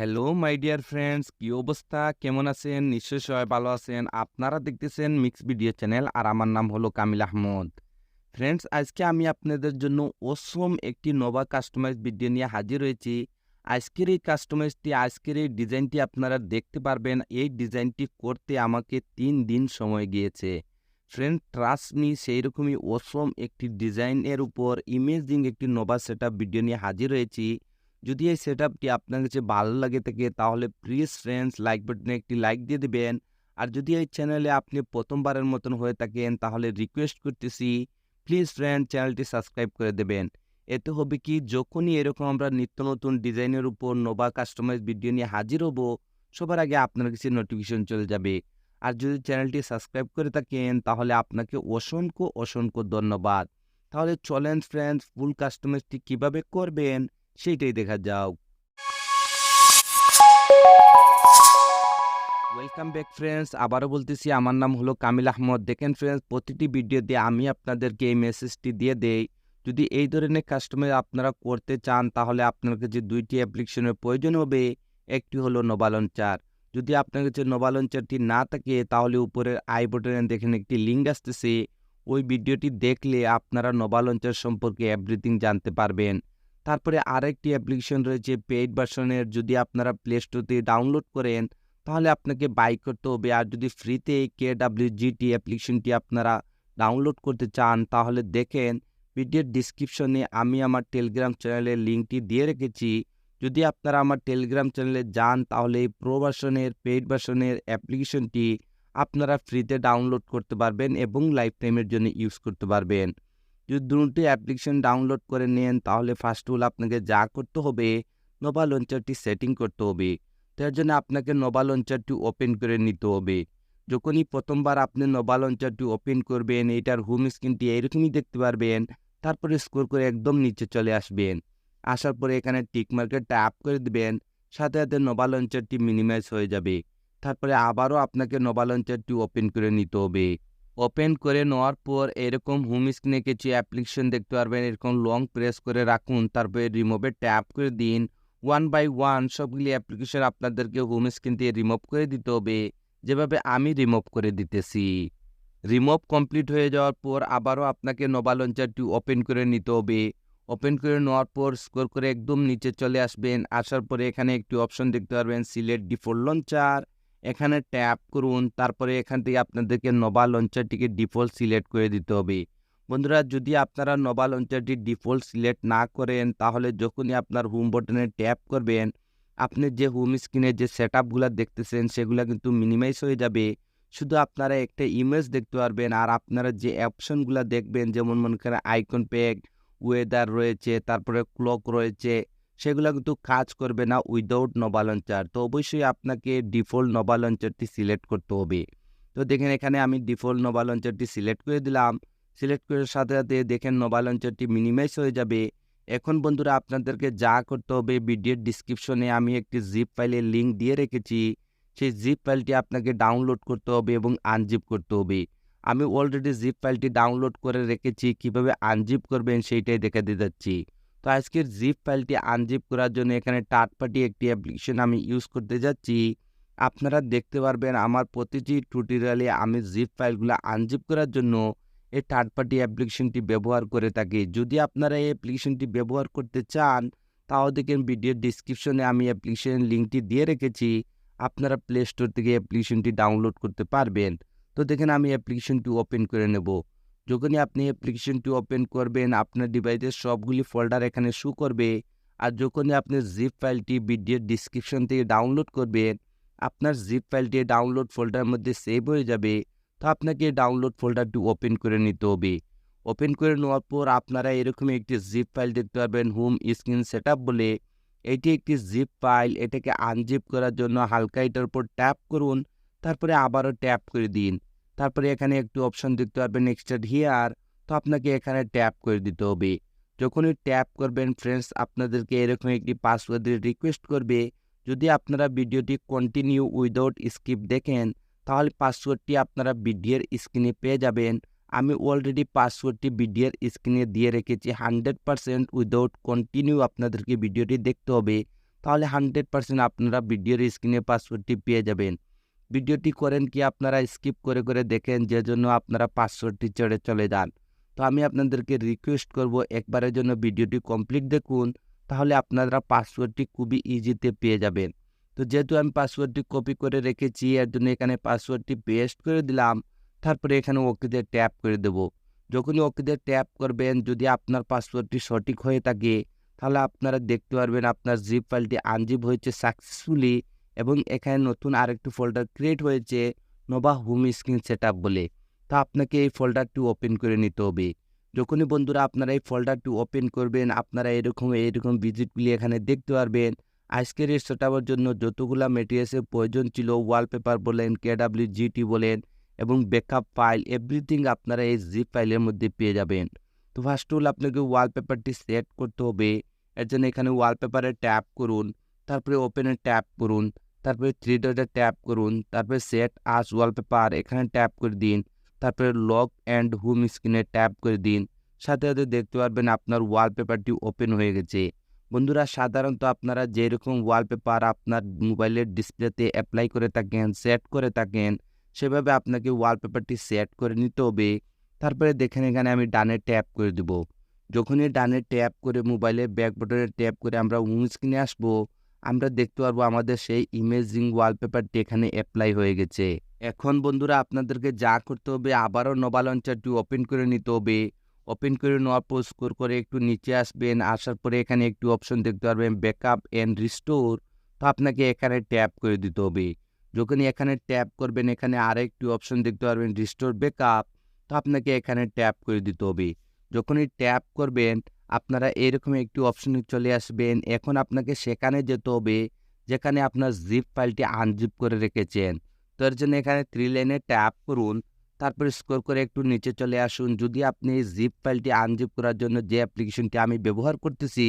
Hello my dear friends, কি অবস্থা? কেমন আছেন? নিশ্চয়ই সবাই ভালো আছেন। আপনারা দেখতেছেন মিক্স ভিডিও চ্যানেল আর আমার নাম হলো কামিল আহমদ। ফ্রেন্ডস, আজকে আমি আপনাদের জন্য অসম একটি নোভা কাস্টমাইজ ভিডিও নিয়ে হাজির হয়েছি। আজকের এই ডিজাইনটি আপনারা দেখতে পারবেন। এই ডিজাইনটি করতে আমাকে ৩ দিন সময় গিয়েছে। ফ্রেন্ড, ট্রাস্ট মি, সেই রকমই অসম একটি ডিজাইনের উপর ইমেজিং একটি নোভা সেটআপ ভিডিও নিয়ে হাজির হয়েছি। যদি এই সেটআপটি আপনার কাছে ভালো লাগে থাকে তাহলে প্লিজ ফ্রেন্ডস লাইক বাটনে একটি লাইক দিয়ে দিবেন। আর যদি এই চ্যানেলে আপনি প্রথমবারের মতন হয়ে থাকেন তাহলে রিকোয়েস্ট করতেছি প্লিজ ফ্রেন্ড চ্যানেলটি সাবস্ক্রাইব করে দেবেন। এতে হবে কি, যখনই এরকম আমরা নিত্য নতুন ডিজাইনের উপর নোভা কাস্টমাইজ ভিডিও নিয়ে হাজির হব, সবার আগে আপনার কাছে নোটিফিকেশন চলে যাবে। আর যদি চ্যানেলটি সাবস্ক্রাইব করে থাকেন তাহলে আপনাকে অসংখ্য অসংখ্য ধন্যবাদ। তাহলে চলেন ফ্রেন্ডস, ফুল কাস্টমাইজটি কিভাবে করবেন সেইটাই দেখা যাক। ওয়েলকাম ব্যাক ফ্রেন্ডস, আবারও বলতেছি আমার নাম হলো কামিল আহমদ। দেখেন ফ্রেন্ডস, প্রতিটি ভিডিওতে আমি আপনাদেরকে এই মেসেজটি দিয়ে দেই। যদি এই ধরনের কাস্টমাইজ আপনারা করতে চান তাহলে আপনার কাছে দুইটি অ্যাপ্লিকেশনের প্রয়োজন হবে। একটি হলো নোভা লঞ্চার। যদি আপনার কাছে নোভা লঞ্চারটি না থাকে তাহলে উপরের আই বাটনে দেখেন একটি লিঙ্ক আসতেছে। ওই ভিডিওটি দেখলে আপনারা নোভা লঞ্চার সম্পর্কে এভরিথিং জানতে পারবেন। তারপরে আরেকটি অ্যাপ্লিকেশন রয়েছে পেইড ভার্সনের। যদি আপনারা প্লে স্টোর থেকে ডাউনলোড করেন তাহলে আপনাকে বাই করতে হবে। আর যদি ফ্রিতে KWGT অ্যাপ্লিকেশনটি আপনারা ডাউনলোড করতে চান তাহলে দেখেন ভিডিওর ডিসক্রিপশনে আমি আমার টেলিগ্রাম চ্যানেলের লিঙ্কটি দিয়ে রেখেছি। যদি আপনারা আমার টেলিগ্রাম চ্যানেলে যান তাহলে এই প্রো ভার্সনের পেইড ভার্সনের অ্যাপ্লিকেশনটি আপনারা ফ্রিতে ডাউনলোড করতে পারবেন এবং লাইফ টাইমের জন্য ইউজ করতে পারবেন। যদি দুটি অ্যাপ্লিকেশন ডাউনলোড করে নেন তাহলে ফার্স্ট অফ অল আপনাকে যা করতে হবে, নোভা লঞ্চারটি সেটিং করতে হবে। তার জন্য আপনাকে নোভা লঞ্চারটি ওপেন করে নিতে হবে। যখনই প্রথমবার আপনি নোভা লঞ্চারটি ওপেন করবেন, এটার হোম স্ক্রিনটি এইরকমই দেখতে পারবেন। তারপরে স্ক্রল করে একদম নিচে চলে আসবেন। আসার পরে এখানে টিক মার্কে ট্যাপ করে দিবেন। সাথে সাথে নোভা লঞ্চারটি মিনিমাইজ হয়ে যাবে। তারপরে আবারও আপনাকে নোভা লঞ্চারটি ওপেন করে নিতে হবে। ওপেন করে নেওয়ার পর এরকম হোম স্ক্রিনে কিছু অ্যাপ্লিকেশন দেখতে পারবেন। এরকম লং প্রেস করে রাখুন, তারপরে রিমুভে ট্যাপ করে দিন। ওয়ান বাই ওয়ান সবগুলি অ্যাপ্লিকেশন আপনাদেরকে হোম স্ক্রিন থেকে রিমুভ করে দিতে হবে, যেভাবে আমি রিমুভ করে দিতেছি। রিমুভ কমপ্লিট হয়ে যাওয়ার পর আবারও আপনাকে নোভা লঞ্চারটি ওপেন করে নিতে হবে। ওপেন করে নেওয়ার পর স্ক্রল করে একদম নিচে চলে আসবেন। আসার পরে এখানে একটি অপশন দেখতে পারবেন সিলেক্ট ডিফল্ট লঞ্চার। এখানে ট্যাপ করুন। তারপরে এখান থেকে আপনাদেরকে নোভা লঞ্চারটিকে ডিফল্ট সিলেক্ট করে দিতে হবে। বন্ধুরা, যদি আপনারা নোভা লঞ্চারটি ডিফল্ট সিলেক্ট না করেন তাহলে যখনই আপনার হোম বাটনে ট্যাপ করবেন আপনি যে হোম স্ক্রিনে যে সেটআপগুলো দেখতেছেন সেগুলো কিন্তু মিনিমাইজ হয়ে যাবে। শুধু আপনারা একটা ইমেজ দেখতে পারবেন। আর আপনারা যে অপশনগুলো দেখবেন, যেমন মনে করেন আইকন প্যাক, ওয়েদার রয়েছে, তারপরে ক্লক রয়েছে, সেগুলো কিন্তু কাজ করবে না উইদাউট নোভা লঞ্চার। তো অবশ্যই আপনাকে ডিফল্ট নোভা লঞ্চারটি সিলেক্ট করতে হবে। তো দেখেন এখানে আমি ডিফল্ট নোভা লঞ্চারটি সিলেক্ট করে দিলাম। সিলেক্ট করার সাথে সাথে দেখেন নোভা লঞ্চারটি মিনিমাইজ হয়ে যাবে। এখন বন্ধুরা আপনাদেরকে যা করতে হবে, ভিডিওর ডিসক্রিপশনে আমি একটি জিপ ফাইলের লিঙ্ক দিয়ে রেখেছি। সেই জিপ ফাইলটি আপনাকে ডাউনলোড করতে হবে এবং আনজিপ করতে হবে। আমি অলরেডি জিপ ফাইলটি ডাউনলোড করে রেখেছি, কিভাবে আনজিপ করবেন সেইটাই দেখাতে যাচ্ছি। তো আজকের জিপ ফাইলটি আনজিপ করার জন্য এখানে থার্ড পার্টি একটি অ্যাপ্লিকেশন আমি ইউজ করতে যাচ্ছি। আপনারা দেখতে পারবেন আমার প্রতিটি টিউটোরিয়ালে আমি জিপ ফাইলগুলো আনজিপ করার জন্য এই থার্ড পার্টি অ্যাপ্লিকেশনটি ব্যবহার করে থাকি। যদি আপনারা এই অ্যাপ্লিকেশনটি ব্যবহার করতে চান তাহলে দেখেন ভিডিওর ডিসক্রিপশনে আমি অ্যাপ্লিকেশনের লিঙ্কটি দিয়ে রেখেছি। আপনারা প্লে স্টোর থেকে অ্যাপ্লিকেশনটি ডাউনলোড করতে পারবেন। তো দেখেন আমি অ্যাপ্লিকেশনটি ওপেন করে নেব। যখনই আপনি অ্যাপ্লিকেশনটি ওপেন করবেন আপনার ডিভাইসের সবগুলি ফোল্ডার এখানে শো করবে। আর যখনই আপনি জিপ ফাইলটি ভিডিওর ডিসক্রিপশন থেকে ডাউনলোড করবেন আপনার জিপ ফাইলটি ডাউনলোড ফোল্ডারের মধ্যে সেভ হয়ে যাবে। তো আপনাকে ডাউনলোড ফোল্ডারটি ওপেন করে নিতে হবে। ওপেন করে নেওয়ার পর আপনারা এরকম একটি জিপ ফাইল দেখতে পারবেন হোম স্ক্রিন সেটআপ বলে। এটি একটি জিপ ফাইল। এটাকে আনজিপ করার জন্য হালকা এটার উপর ট্যাপ করুন, তারপরে আবারও ট্যাপ করে দিন। তারপরে এখানে একটি অপশন দেখতে পারবেন এক্সট্রাক্ট হিয়ার। তো আপনাকে এখানে ট্যাপ করে দিতে হবে। যখনই ট্যাপ করবেন ফ্রেন্ডস আপনাদেরকে এরকম একটি পাসওয়ার্ডের রিকোয়েস্ট করবে। যদি আপনারা ভিডিওটি কন্টিনিউ উইদাউট স্কিপ দেখেন তাহলে পাসওয়ার্ডটি আপনারা ভিডিওর স্ক্রিনে পেয়ে যাবেন। আমি অলরেডি পাসওয়ার্ডটি ভিডিওর স্ক্রিনে দিয়ে রেখেছি। 100% উইদাউট কন্টিনিউ আপনাদেরকে ভিডিওটি দেখতে হবে। তাহলে 100% আপনারা ভিডিওর স্ক্রিনে পাসওয়ার্ডটি পেয়ে যাবেন। ভিডিওটি করেন কি আপনারা স্কিপ করে দেখেন, যে জন্য আপনারা পাসওয়ার্ডটি ছেড়ে চলে যান। তো আমি আপনাদেরকে রিকোয়েস্ট করব একবারের জন্য ভিডিওটি কমপ্লিট দেখুন, তাহলে আপনারা পাসওয়ার্ডটি খুবই ইজিতে পেয়ে যাবেন। তো যেহেতু আমি পাসওয়ার্ডটি কপি করে রেখেছি, এর জন্য এখানে পাসওয়ার্ডটি পেস্ট করে দিলাম। তারপরে এখানে ওকেতে ট্যাপ করে দেব। যখনই ওকেতে ট্যাপ করবেন, যদি আপনার পাসওয়ার্ডটি সঠিক হয়ে থাকে, তাহলে আপনারা দেখতে পারবেন আপনার জিপ ফাইলটি আনজিপ হয়েছে সাকসেসফুলি, এবং এখানে নতুন আরেকটি ফোল্ডার ক্রিয়েট হয়েছে নোভা হোম স্ক্রিন সেটআপ বলে। তো আপনাকে এই ফোল্ডারটি ওপেন করে নিতে হবে। যখনই বন্ধুরা আপনারা এই ফোল্ডারটি ওপেন করবেন, আপনারা এরকম ভিজিটগুলি এখানে দেখতে পারবেন। আজকের এই সেটআপের জন্য যতগুলা মেটেরিয়ালসের প্রয়োজন ছিল, ওয়ালপেপার বলেন, KWGT বলেন, এবং ব্যাকআপ ফাইল, এভরিথিং আপনারা এই জিপ ফাইলের মধ্যে পেয়ে যাবেন। তো ফার্স্ট অফ অল আপনাকে ওয়ালপেপারটি সেট করতে হবে। এর জন্য এখানে ওয়ালপেপারে ট্যাপ করুন, তারপরে ওপেনে ট্যাপ করুন, তারপরে থ্রি ডটে ট্যাপ করুন, তারপরে সেট আস ওয়ালপেপার এখানে ট্যাপ করে দিন, তারপরে লক অ্যান্ড হোম স্ক্রিনে ট্যাপ করে দিন। সাথে সাথে দেখতে পারবেন আপনার ওয়ালপেপারটি ওপেন হয়ে গেছে। বন্ধুরা সাধারণত আপনারা যেরকম ওয়ালপেপার আপনার মোবাইলের ডিসপ্লেতে অ্যাপ্লাই করে থাকেন, সেট করে থাকেন, সেভাবে আপনাকে ওয়ালপেপারটি সেট করে নিতে হবে। তারপরে দেখেন এখানে আমি ডানে ট্যাপ করে দেব। যখনই ডানে ট্যাপ করে মোবাইলের ব্যাক বাটনে ট্যাপ করে আমরা হোম স্ক্রিনে আসবো, আমরা দেখতে পারবো আমাদের সেই ইমেজিং ওয়ালপেপারটি এখানে অ্যাপ্লাই হয়ে গেছে। এখন বন্ধুরা আপনাদেরকে যা করতে হবে, আবারও নোভা লঞ্চারটি ওপেন করে নিতে হবে। ওপেন করে নেওয়ার পর স্ক্রল করে একটু নিচে আসবেন, আসার পরে এখানে একটি অপশন দেখতে পারবেন ব্যাকআপ অ্যান্ড রিস্টোর। তো আপনাকে এখানে ট্যাপ করে দিতে হবে। যখনই এখানে ট্যাপ করবেন, এখানে আরেকটি অপশন দেখতে পারবেন রিস্টোর ব্যাকআপ। তো আপনাকে এখানে ট্যাপ করে দিতে হবে। যখনই ট্যাপ করবেন, আপনারা এরকম একটি অপশনে চলে আসবেন। এখন আপনাকে সেখানে যেতে হবে যেখানে আপনার জিপ ফাইলটি আনজিপ করে রেখেছেন। তো এর জন্য এখানে 3 লাইনে ট্যাপ করুন, তারপরে স্ক্রল করে একটু নিচে চলে আসুন। যদি আপনি জিপ ফাইলটি আনজিপ করার জন্য যে অ্যাপ্লিকেশনটি আমি ব্যবহার করতেছি,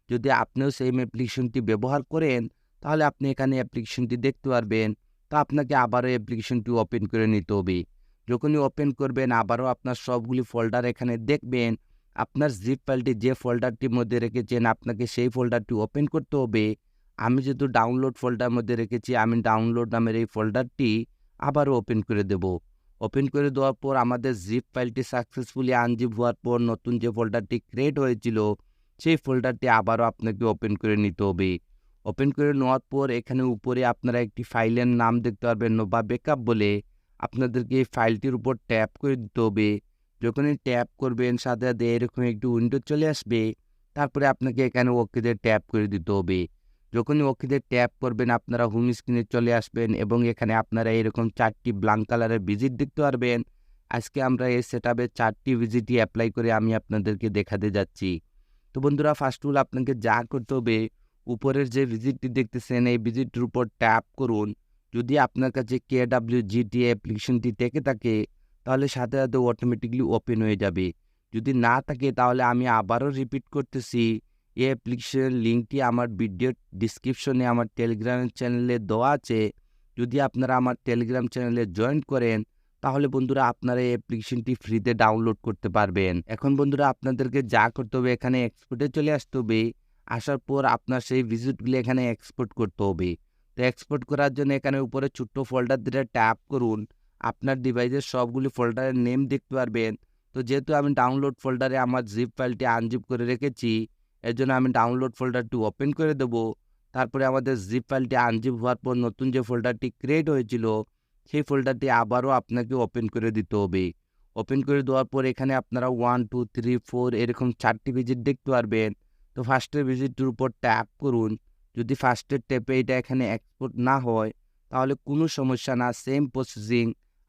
যদি আপনিও সেম অ্যাপ্লিকেশনটি ব্যবহার করেন, তাহলে আপনি এখানে অ্যাপ্লিকেশনটি দেখতে পারবেন। তো আপনাকে আবারও অ্যাপ্লিকেশনটি ওপেন করে নিতে হবে। যখনই ওপেন করবেন, আবারও আপনার সবগুলি ফোল্ডার এখানে দেখবেন। আপনার জিপ ফাইলটি যে ফোল্ডারটির মধ্যে রেখেছেন, আপনাকে সেই ফোল্ডারটি ওপেন করতে হবে। আমি যেহেতু ডাউনলোড ফোল্ডার মধ্যে রেখেছি, আমি ডাউনলোড নামের এই ফোল্ডারটি আবারও ওপেন করে দেব। ওপেন করে দেওয়ার পর আমাদের জিপ ফাইলটি সাকসেসফুলি আনজিপ হওয়ার পর নতুন যে ফোল্ডারটি ক্রিয়েট হয়েছিল, সেই ফোল্ডারটি আবারও আপনাকে ওপেন করে নিতে হবে। ওপেন করে নেওয়ার পর এখানে উপরে আপনারা একটি ফাইলের নাম দেখতে পারবেন নোভা ব্যাকআপ বলে। আপনাদেরকে এই ফাইলটির উপর ট্যাপ করে দিতে হবে। যখনই ট্যাপ করবেন, সাথে সাথে এরকম একটি উইন্ডো চলে আসবে। তারপরে আপনাকে এখানে ওকেতে ট্যাপ করে দিতে হবে। যখনই ওকেতে ট্যাপ করবেন, আপনারা হোম স্ক্রিনে চলে আসবেন এবং এখানে আপনারা এরকম 4টি ব্ল্যাঙ্ক কালারের ভিজিট দেখতে পারবেন। আজকে আমরা এই সেটআপে 4টি ভিজিটই অ্যাপ্লাই করে আমি আপনাদেরকে দেখাতে যাচ্ছি। তো বন্ধুরা ফার্স্ট অফ অল আপনাকে যা করতে হবে, উপরের যে ভিজিটটি দেখতেছেন এই ভিজিটের উপর ট্যাপ করুন। যদি আপনার কাছে KWGT অ্যাপ্লিকেশনটি থেকে থাকে, তাহলে সাথে সাথে অটোমেটিকলি ওপেন হয়ে যাবে। যদি না থাকে, তাহলে আমি আবারও রিপিট করতেছি, এই অ্যাপ্লিকেশনের লিঙ্কটি আমার ভিডিওর ডিসক্রিপশনে আমার টেলিগ্রাম চ্যানেলে দেওয়া আছে। যদি আপনারা আমার টেলিগ্রাম চ্যানেলে জয়েন করেন, তাহলে বন্ধুরা আপনারা এই অ্যাপ্লিকেশনটি ফ্রিতে ডাউনলোড করতে পারবেন। এখন বন্ধুরা আপনাদেরকে যা করতে হবে, এখানে এক্সপোর্টে চলে আসতে হবে। আসার পর আপনার সেই ভিজিটগুলি এখানে এক্সপোর্ট করতে হবে। তো এক্সপোর্ট করার জন্য এখানে উপরে ছোট্ট ফোল্ডার দিয়ে ট্যাপ করুন। আপনার ডিভাইসের সবগুলি ফোল্ডারের নেম দেখতে পারবেন। তো যেহেতু আমি ডাউনলোড ফোল্ডারে আমার জিপ ফাইলটি আনজিপ করে রেখেছি, এর জন্য আমি ডাউনলোড ফোল্ডারটি ওপেন করে দেব। তারপরে আমাদের জিপ ফাইলটি আনজিপ হওয়ার পর নতুন যে ফোল্ডারটি ক্রিয়েট হয়েছিল, সেই ফোল্ডারটি আবারও আপনাকে ওপেন করে দিতে হবে। ওপেন করে দেওয়ার পর এখানে আপনারা 1 2 3 4 এরকম 4টি ভিজিট দেখতে পারবেন। তো ফার্স্টের ভিজিটটির উপর ট্যাপ করুন। যদি ফার্স্টের ট্যাপে এটা এখানে এক্সপোর্ট না হয়, তাহলে কোনো সমস্যা না, সেম প্রসেসিং।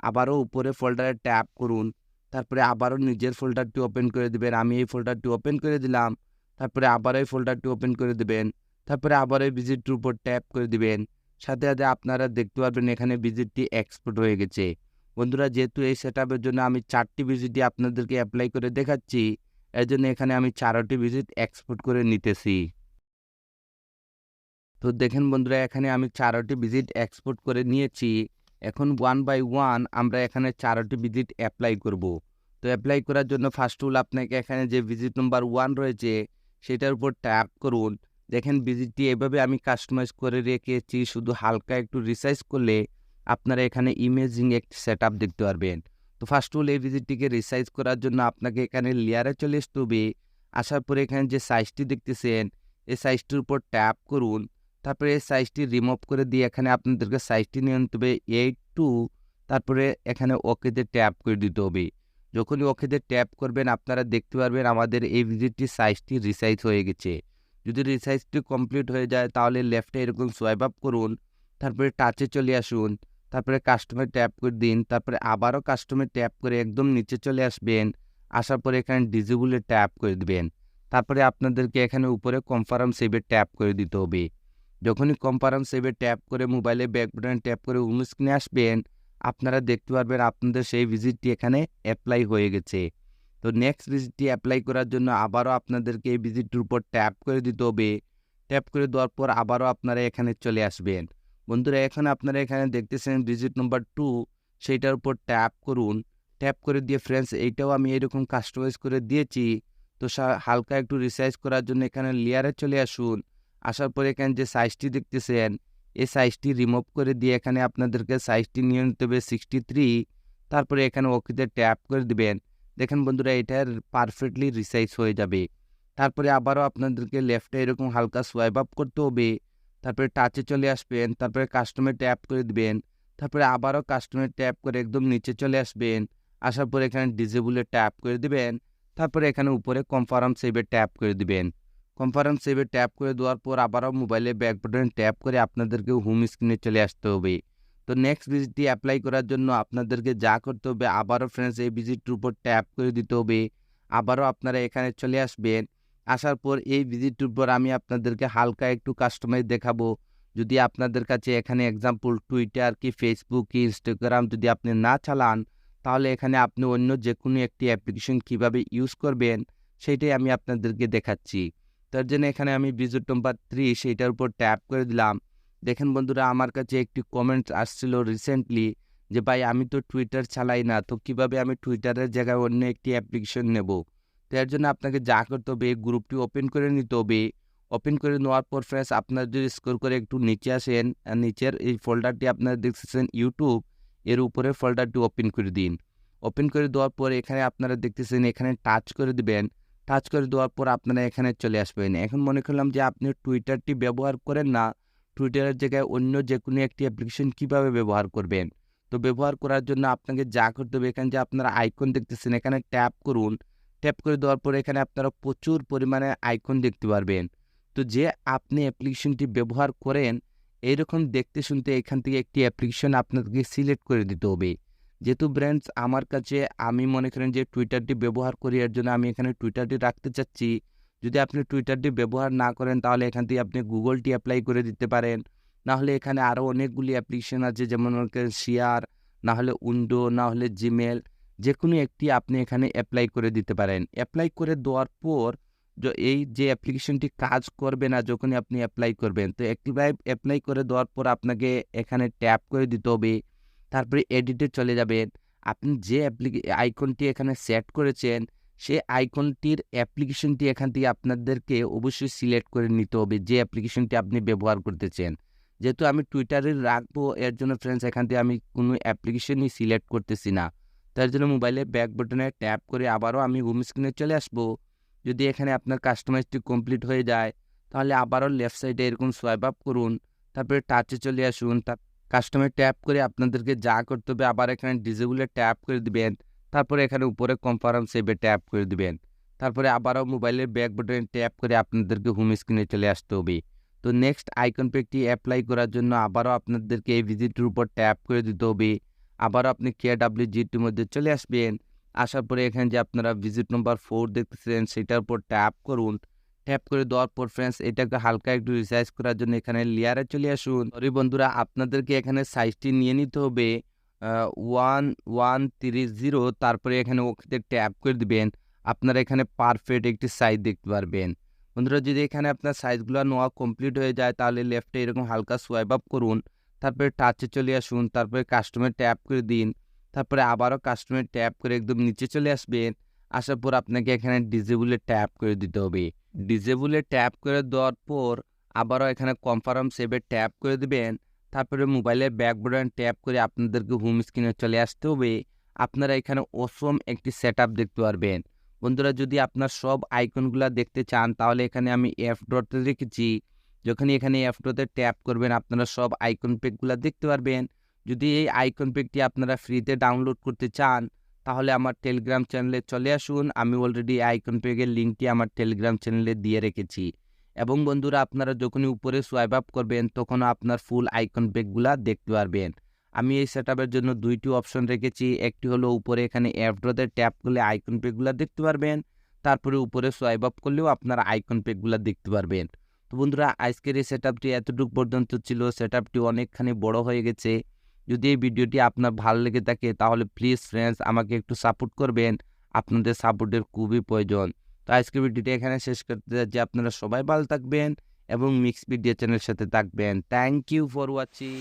আবারও উপরে ফোল্ডারে ট্যাপ করুন। তারপরে আবারও নিজের ফোল্ডারটি ওপেন করে দিবেন। আমি এই ফোল্ডারটি ওপেন করে দিলাম। তারপরে আবার এই ফোল্ডারটি ওপেন করে দিবেন। তারপরে আবার এই ভিজিটটির উপর ট্যাপ করে দিবেন। সাথে সাথে আপনারা দেখতে পারবেন এখানে ভিজিটটি এক্সপোর্ট হয়ে গেছে। বন্ধুরা যেহেতু এই সেটআপের জন্য আমি 4টি ভিজিটই আপনাদেরকে অ্যাপ্লাই করে দেখাচ্ছি, এর জন্য এখানে আমি 4টি ভিজিট এক্সপোর্ট করে নিতেছি। তো দেখেন বন্ধুরা, এখানে আমি 4টি ভিজিট এক্সপোর্ট করে নিয়েছি। এখন 1 বাই 1 আমরা এখানে 4টি ভিজিট অ্যাপ্লাই করব। তো অ্যাপ্লাই করার জন্য ফার্স্ট অফ অল আপনাকে এখানে যে ভিজিট নাম্বার 1 রয়েছে, সেটার উপর ট্যাপ করুন। দেখেন ভিজিটটি এভাবে আমি কাস্টমাইজ করে রেখেছি। শুধু হালকা একটু রিসাইজ করলে আপনারা এখানে ইমেজিং একটি সেটআপ দেখতে পারবেন। তো ফার্স্ট অফ অল এই ভিজিটটিকে রিসাইজ করার জন্য আপনাকে এখানে লেয়ারে চলে আসতে হবে। আসার পরে এখানে যে সাইজটি দেখতেছেন, এই সাইজটির উপর ট্যাপ করুন। তারপরে এই সাইজটি রিমুভ করে দিয়ে এখানে আপনাদেরকে সাইজটি নিয়ে নিতে হবে 8:2। তারপরে এখানে ওকেতে ট্যাপ করে দিতে হবে। যখনই ওকেতে ট্যাপ করবেন আপনারা দেখতে পারবেন আমাদের এই ভিজিটটির সাইজটি রিসাইজ হয়ে গেছে। যদি রিসাইজটি কমপ্লিট হয়ে যায় তাহলে লেফটে এরকম সোয়াইপ আপ করুন। তারপরে টাচে চলে আসুন। তারপরে কাস্টমে ট্যাপ করে দিন। তারপরে আবারও কাস্টমে ট্যাপ করে একদম নিচে চলে আসবেন। আসার পরে এখানে ডিজেবলে ট্যাপ করে দিবেন। তারপরে আপনাদেরকে এখানে উপরে কনফার্ম সেভে ট্যাপ করে দিতে হবে। যখনই কনফার্ম সেভে ট্যাপ করে মোবাইলে ব্যাক বাটনে ট্যাপ করে হোম স্ক্রিনে আসবেন, আপনারা দেখতে পারবেন আপনাদের সেই ভিজিটটি এখানে অ্যাপ্লাই হয়ে গেছে। তো নেক্সট ভিজিটটি অ্যাপ্লাই করার জন্য আবারও আপনাদেরকে এই ভিজিটটির উপর ট্যাপ করে দিতে হবে। ট্যাপ করে দেওয়ার পর আবারও আপনারা এখানে চলে আসবেন। বন্ধুরা এখন আপনারা এখানে দেখতেছেন ভিজিট নাম্বার 2, সেইটার উপর ট্যাপ করুন। ট্যাপ করে দিয়ে ফ্রেন্ডস এইটাও আমি এরকম কাস্টমাইজ করে দিয়েছি। তো হালকা একটু রিসাইজ করার জন্য এখানে লেয়ারে চলে আসুন। আসার পরে এখানে যে সাইজটি দেখতেছেন, এই সাইজটি রিমুভ করে দিয়ে এখানে আপনাদেরকে সাইজটি নিয়ে নিতে হবে 63। তারপরে এখানে ওকেতে ট্যাপ করে দিবেন। দেখেন বন্ধুরা এটার পারফেক্টলি রিসাইজ হয়ে যাবে। তারপরে আবারও আপনাদেরকে লেফটে এরকম হালকা সোয়াইপ আপ করতে হবে। তারপরে টাচে চলে আসবেন। তারপরে কাস্টমে ট্যাপ করে দিবেন। তারপরে আবারও কাস্টমে ট্যাপ করে একদম নিচে চলে আসবেন। আসার পরে এখানে ডিজেবলে ট্যাপ করে দিবেন। তারপরে এখানে উপরে কনফার্ম সেভে ট্যাপ করে দিবেন। কনফার্ম সেভে ট্যাপ করে দেওয়ার পর আবারও মোবাইলে ব্যাক বাটনে ট্যাপ করে আপনাদেরকে হোম স্ক্রিনে চলে আসতে হবে। তো নেক্সট ভিজিটটি অ্যাপ্লাই করার জন্য আপনাদেরকে যা করতে হবে আবারও ফ্রেন্ডস এই ভিজিটটির উপর ট্যাপ করে দিতে হবে। আবারও আপনারা এখানে চলে আসবেন। আসার পর এই ভিজিটটির উপর আমি আপনাদেরকে হালকা একটু কাস্টমাইজ দেখাবো। যদি আপনাদের কাছে এখানে এক্সাম্পল টুইটার কি ফেসবুক কি ইনস্টাগ্রাম যদি আপনি না চালান, তাহলে এখানে আপনি অন্য যে কোনো একটি অ্যাপ্লিকেশন কীভাবে ইউজ করবেন সেইটাই আমি আপনাদেরকে দেখাচ্ছি। তার জন্য এখানে আমি ভিজিট নাম্বার 3 সেইটার উপর ট্যাপ করে দিলাম। দেখেন বন্ধুরা আমার কাছে একটি কমেন্ট আসছিল রিসেন্টলি যে ভাই আমি তো টুইটার চালাই না, তো কিভাবে আমি টুইটারের জায়গায় অন্য একটি অ্যাপ্লিকেশন নেব। তো এর জন্য আপনাকে যা করতে হবে গ্রুপটি ওপেন করে নিতে হবে। ওপেন করে নেওয়ার পর ফ্রেন্ডস আপনারা যদি স্ক্রল করে একটু নিচে আসেন, নিচের এই ফোল্ডারটি আপনারা দেখতেছেন ইউটিউব, এর উপরে ফোল্ডারটি ওপেন করে দিন। ওপেন করে দেওয়ার পর এখানে আপনারা দেখতেছেন এখানে টাচ করে দিবেন। টাচ করে দেওয়ার পর আপনারা এখানে চলে আসবেন। এখন মনে করলাম যে আপনি টুইটারটি ব্যবহার করেন না, টুইটারের জায়গায় অন্য যে কোনো একটি অ্যাপ্লিকেশন কীভাবে ব্যবহার করবেন। তো ব্যবহার করার জন্য আপনাকে যা করতে হবে এখানে যে আপনারা আইকন দেখতেছেন এখানে ট্যাপ করুন। ট্যাপ করে দেওয়ার পরে এখানে আপনারা প্রচুর পরিমাণে আইকন দেখতে পারবেন। তো যে আপনি অ্যাপ্লিকেশনটি ব্যবহার করেন এইরকম দেখতে শুনতে এখান থেকে একটি অ্যাপ্লিকেশন আপনাদেরকে সিলেক্ট করে দিতে হবে। যেহেতু ব্র্যান্ডস আমার কাছে আমি মনে করেন যে টুইটারটি ব্যবহার করি, এর জন্য আমি এখানে টুইটারটি রাখতে চাচ্ছি। যদি আপনি টুইটারটি ব্যবহার না করেন তাহলে এখান থেকে আপনি গুগলটি অ্যাপ্লাই করে দিতে পারেন। নাহলে এখানে আরও অনেকগুলি অ্যাপ্লিকেশন আছে যেমন শেয়ার, নাহলে উইন্ডো, নাহলে জিমেল, যে কোনো একটি আপনি এখানে অ্যাপ্লাই করে দিতে পারেন। অ্যাপ্লাই করে দেওয়ার পর এই যে অ্যাপ্লিকেশনটি কাজ করবে না যখনই আপনি অ্যাপ্লাই করবেন, তো অ্যাপ্লাই করে দেওয়ার পর আপনাকে এখানে ট্যাপ করে দিতে হবে। তারপরে এডিটে চলে যাবেন। আপনি যে আইকনটি এখানে সেট করেছেন সেই আইকনটির অ্যাপ্লিকেশনটি এখান থেকে আপনাদেরকে অবশ্যই সিলেক্ট করে নিতে হবে যে অ্যাপ্লিকেশনটি আপনি ব্যবহার করতেছেন। যেহেতু আমি টুইটারে রাখবো এর জন্য ফ্রেন্ডস এখান থেকে আমি কোনো অ্যাপ্লিকেশনই সিলেক্ট করতেছি না। তার জন্য মোবাইলে ব্যাক বাটনে ট্যাপ করে আবারও আমি হোম স্ক্রিনে চলে আসবো। যদি এখানে আপনার কাস্টমাইজটি কমপ্লিট হয়ে যায় তাহলে আবারও লেফট সাইডে এরকম সোয়াইপ আপ করুন। তারপরে টাচে চলে আসুন। কাস্টমার ট্যাপ করে আপনাদেরকে যা করতে হবে আবার এখানে ডিজেবলে ট্যাপ করে দিবেন। তারপরে এখানে উপরে কনফার্ম সেভে ট্যাপ করে দিবেন। তারপরে আবারও মোবাইলের ব্যাক বাটনে ট্যাপ করে আপনাদেরকে হোম স্ক্রিনে চলে আসতে হবে। তো নেক্সট আইকন প্যাকটি অ্যাপ্লাই করার জন্য আবারও আপনাদেরকে এই ভিজিটের উপর ট্যাপ করে দিতে হবে। আবারও আপনি KWGTর মধ্যে চলে আসবেন। আসার পরে এখানে যে আপনারা ভিজিট নাম্বার 4 দেখতেছেন সেটার উপর ট্যাপ করুন। ট্যাপ করে দেওয়ার পর ফ্রেন্ডস এটাকে হালকা একটু রিসাইজ করার জন্য এখানে লেয়ারে চলে আসুন। সরি বন্ধুরা আপনাদেরকে এখানে সাইজটি নিয়ে নিতে হবে 1130। তারপরে এখানে ওকেতে ট্যাপ করে দিবেন। আপনারা এখানে পারফেক্ট একটি সাইজ দেখতে পারবেন। বন্ধুরা যদি এখানে আপনার সাইজগুলো নেওয়া কমপ্লিট হয়ে যায় তাহলে লেফটে এরকম হালকা সোয়াইপ আপ করুন। তারপরে টাচে চলে আসুন। তারপরে কাস্টমার ট্যাপ করে দিন। তারপরে আবারও কাস্টমার ট্যাপ করে একদম নিচে চলে আসবেন। আসার পর আপনাকে এখানে ডিজেবলে ট্যাপ করে দিতে হবে। ডিজেবলে ট্যাপ করে দেওয়ার পর আবারও এখানে কনফার্ম সেভে ট্যাপ করে দিবেন। তারপরে মোবাইলের ব্যাক বাটন ট্যাপ করে আপনাদেরকে হোম স্ক্রিনে চলে আসতে হবে। আপনারা এখানে অসম একটি সেটআপ দেখতে পারবেন। বন্ধুরা, যদি আপনার সব আইকনগুলা দেখতে চান তাহলে এখানে আমি এফ ডটে রেখেছি। যখনই এখানে এফ ডটে ট্যাপ করবেন আপনারা সব আইকন প্যাকগুলা দেখতে পারবেন। যদি এই আইকন প্যাকটি আপনারা ফ্রিতে ডাউনলোড করতে চান তাহলে আমার টেলিগ্রাম চ্যানেলে চলে আসুন। আমি অলরেডি আইকন প্যাকের লিঙ্কটি আমার টেলিগ্রাম চ্যানেলে দিয়ে রেখেছি। এবং বন্ধুরা, আপনারা যখনই উপরে সোয়াইপ আপ করবেন তখনও আপনার ফুল আইকন প্যাকগুলা দেখতে পারবেন। আমি এই সেটআপের জন্য 2টি অপশন রেখেছি। একটি হলো উপরে এখানে অ্যাপ ড্রতে ট্যাপ করলে আইকন প্যাকগুলা দেখতে পারবেন। তারপরে উপরে সোয়াইপ আপ করলেও আপনারা আইকন প্যাকগুলা দেখতে পারবেন। তো বন্ধুরা, আজকের এই সেটআপটি এতটুকু পর্যন্ত ছিল। সেটআপটি অনেকখানি বড় হয়ে গেছে। যদি এই ভিডিওটি আপনার ভালো লেগে থাকে তাহলে প্লিজ ফ্রেন্ডস আমাকে একটু সাপোর্ট করবেন। আপনাদের সাপোর্টের খুবই প্রয়োজন। তো আজকের ভিডিওটি এখানে শেষ করতে যাচ্ছি। আপনারা সবাই ভালো থাকবেন এবং মিক্স ভিডিও চ্যানেলের সাথে থাকবেন। Thank you for watching.